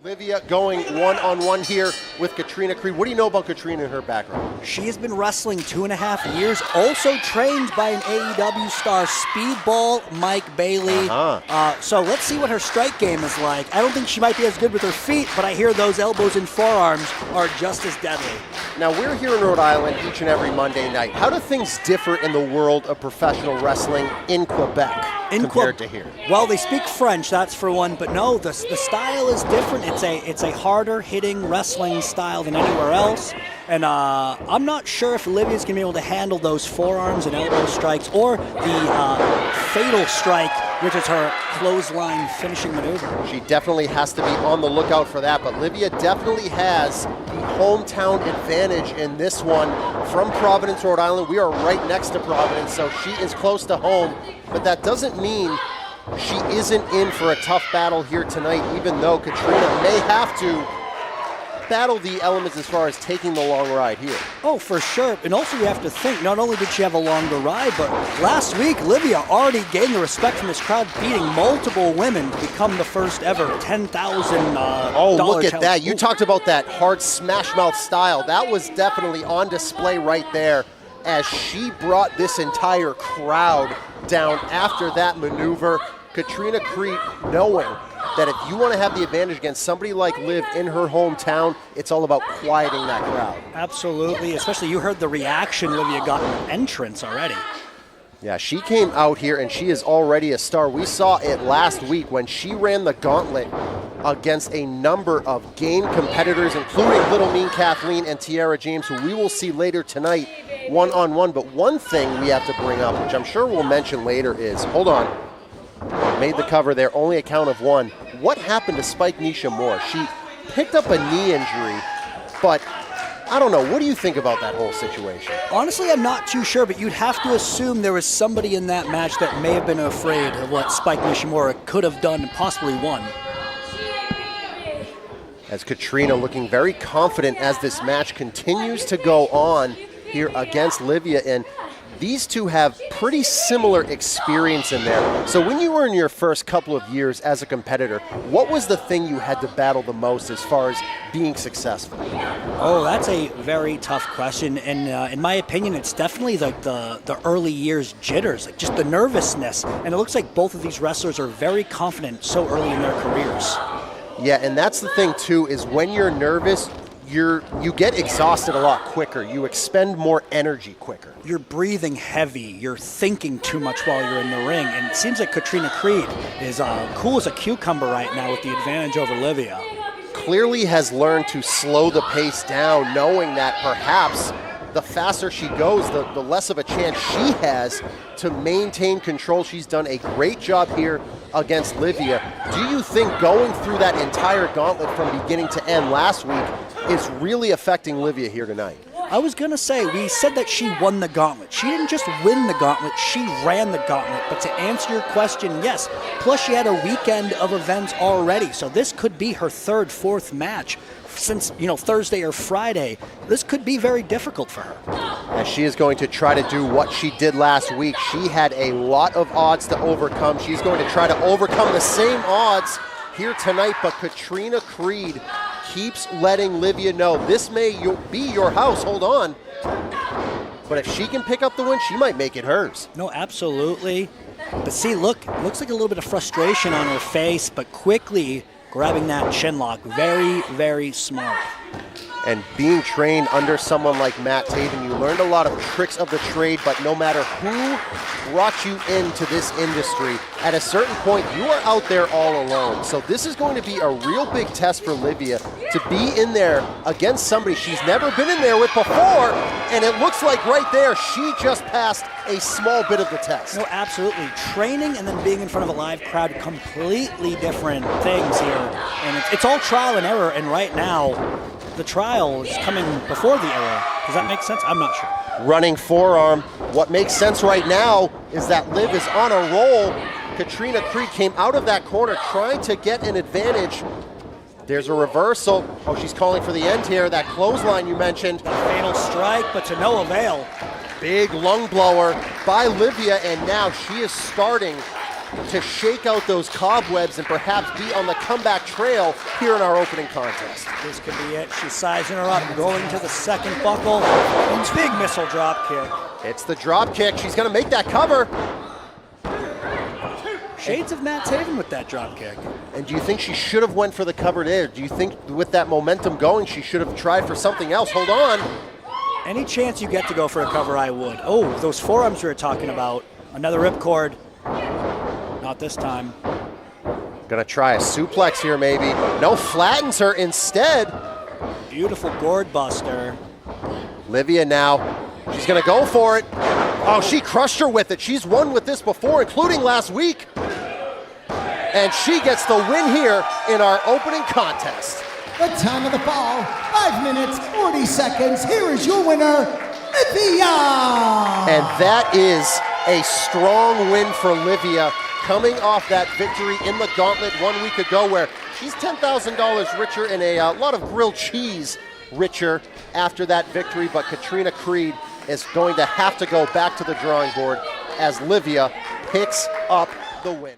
Liviyah going one-on-one here with Katrina Creed. What do you know about Katrina and her background? She has been wrestling 2.5 years, also trained by an AEW star, Speedball Mike Bailey. So let's see what her strike game is like. I don't think she might be as good with her feet, but I hear those elbows and forearms are just as deadly. Now, we're here in Rhode Island each and every Monday night. How do things differ in the world of professional wrestling in Quebec compared to here? Well, they speak French, that's for one, but no, the style is different. It's a harder hitting wrestling style than anywhere else. And I'm not sure if Liviyah's going to be able to handle those forearms and elbow strikes or the fatal strike, which is her clothesline finishing maneuver. She definitely has to be on the lookout for that, but Liviyah definitely has the hometown advantage in this one. From Providence, Rhode Island, we are right next to Providence, so she is close to home, but that doesn't mean she isn't in for a tough battle here tonight, even though Katrina may have to battle the elements as far as taking the long ride here. Oh, for sure. And also you have to think, not only did she have a longer ride, but last week Liviyah already gained the respect from this crowd, beating multiple women to become the first ever $10,000 Oh, look at that. You talked about that hard smash mouth style. That was definitely on display right there as she brought this entire crowd down after that maneuver. Katrina Creed knowing that if you want to have the advantage against somebody like Liv in her hometown, it's all about quieting that crowd. Absolutely, especially you heard the reaction Liviyah got in the entrance already. Yeah, she came out here and she is already a star. We saw it last week when she ran the gauntlet against a number of game competitors, including Little Mean Kathleen and Tiara James, who we will see later tonight one-on-one. But one thing we have to bring up, which I'm sure we'll mention later, is, hold on, made the cover there, only a count of one. What happened to Spike Nisha Moore? She picked up a knee injury, but I don't know. What do you think about that whole situation? Honestly, I'm not too sure, but you'd have to assume there was somebody in that match that may have been afraid of what Spike Nishimura could have done and possibly won. As Katrina looking very confident as this match continues to go on here against Liviyah, and these two have pretty similar experience in there. So when you were in your first couple of years as a competitor, what was the thing you had to battle the most as far as being successful? Oh, that's a very tough question. And in my opinion, it's definitely like the early years jitters, like just the nervousness. And it looks like both of these wrestlers are very confident so early in their careers. Yeah, and that's the thing too, is when you're nervous, you get exhausted a lot quicker. You expend more energy quicker. You're breathing heavy. You're thinking too much while you're in the ring. And it seems like Katrina Creed is cool as a cucumber right now with the advantage over Liviyah. Clearly has learned to slow the pace down, knowing that perhaps the faster she goes, the less of a chance she has to maintain control. She's done a great job here against Liviyah. Do you think going through that entire gauntlet from beginning to end last week is really affecting Liviyah here tonight? I was going to say, we said that she won the gauntlet. She didn't just win the gauntlet, she ran the gauntlet. But to answer your question, yes. Plus she had a weekend of events already, so this could be her third, fourth match since, Thursday or Friday. This could be very difficult for her. As she is going to try to do what she did last week. She had a lot of odds to overcome. She's going to try to overcome the same odds here tonight, but Katrina Creed keeps letting Liviyah know this may be your house, hold on. But if she can pick up the win, she might make it hers. No, absolutely. But see, look, it looks like a little bit of frustration on her face, but quickly grabbing that chin lock. Very, very smart. And being trained under someone like Matt Taven, you learned a lot of tricks of the trade, but no matter who brought you into this industry, at a certain point, you are out there all alone. So this is going to be a real big test for Liviyah to be in there against somebody she's never been in there with before, and it looks like right there, she just passed a small bit of the test. No, absolutely. Training and then being in front of a live crowd, completely different things here. And it's all trial and error, and right now, the trial is coming before the error. Does that make sense? I'm not sure. Running forearm. What makes sense right now is that Liv is on a roll. Katrina Creed came out of that corner trying to get an advantage. There's a reversal. Oh, she's calling for the end here. That clothesline you mentioned. The fatal strike, but to no avail. Big lung blower by Liviyah, and now she is starting to shake out those cobwebs and perhaps be on the comeback trail here in our opening contest. This could be it. She's sizing her up, going to the second buckle. Big missile drop kick. It's the drop kick. She's going to make that cover. Shades of Matt Taven with that drop kick. And do you think she should have went for the cover there? Do you think with that momentum going, she should have tried for something else? Hold on. Any chance you get to go for a cover, I would. Oh, those forearms we were talking about. Another ripcord. Not this time. Gonna try a suplex here maybe. No, flattens her instead. Beautiful gourd buster. Liviyah now. She's gonna go for it. Oh, she crushed her with it. She's won with this before, including last week. And she gets the win here in our opening contest. The time of the fall, 5 minutes, 40 seconds. Here is your winner, Liviyah! And that is a strong win for Liviyah, coming off that victory in the gauntlet 1 week ago where she's $10,000 richer and a lot of grilled cheese richer after that victory. But Katrina Creed is going to have to go back to the drawing board as Liviyah picks up the win.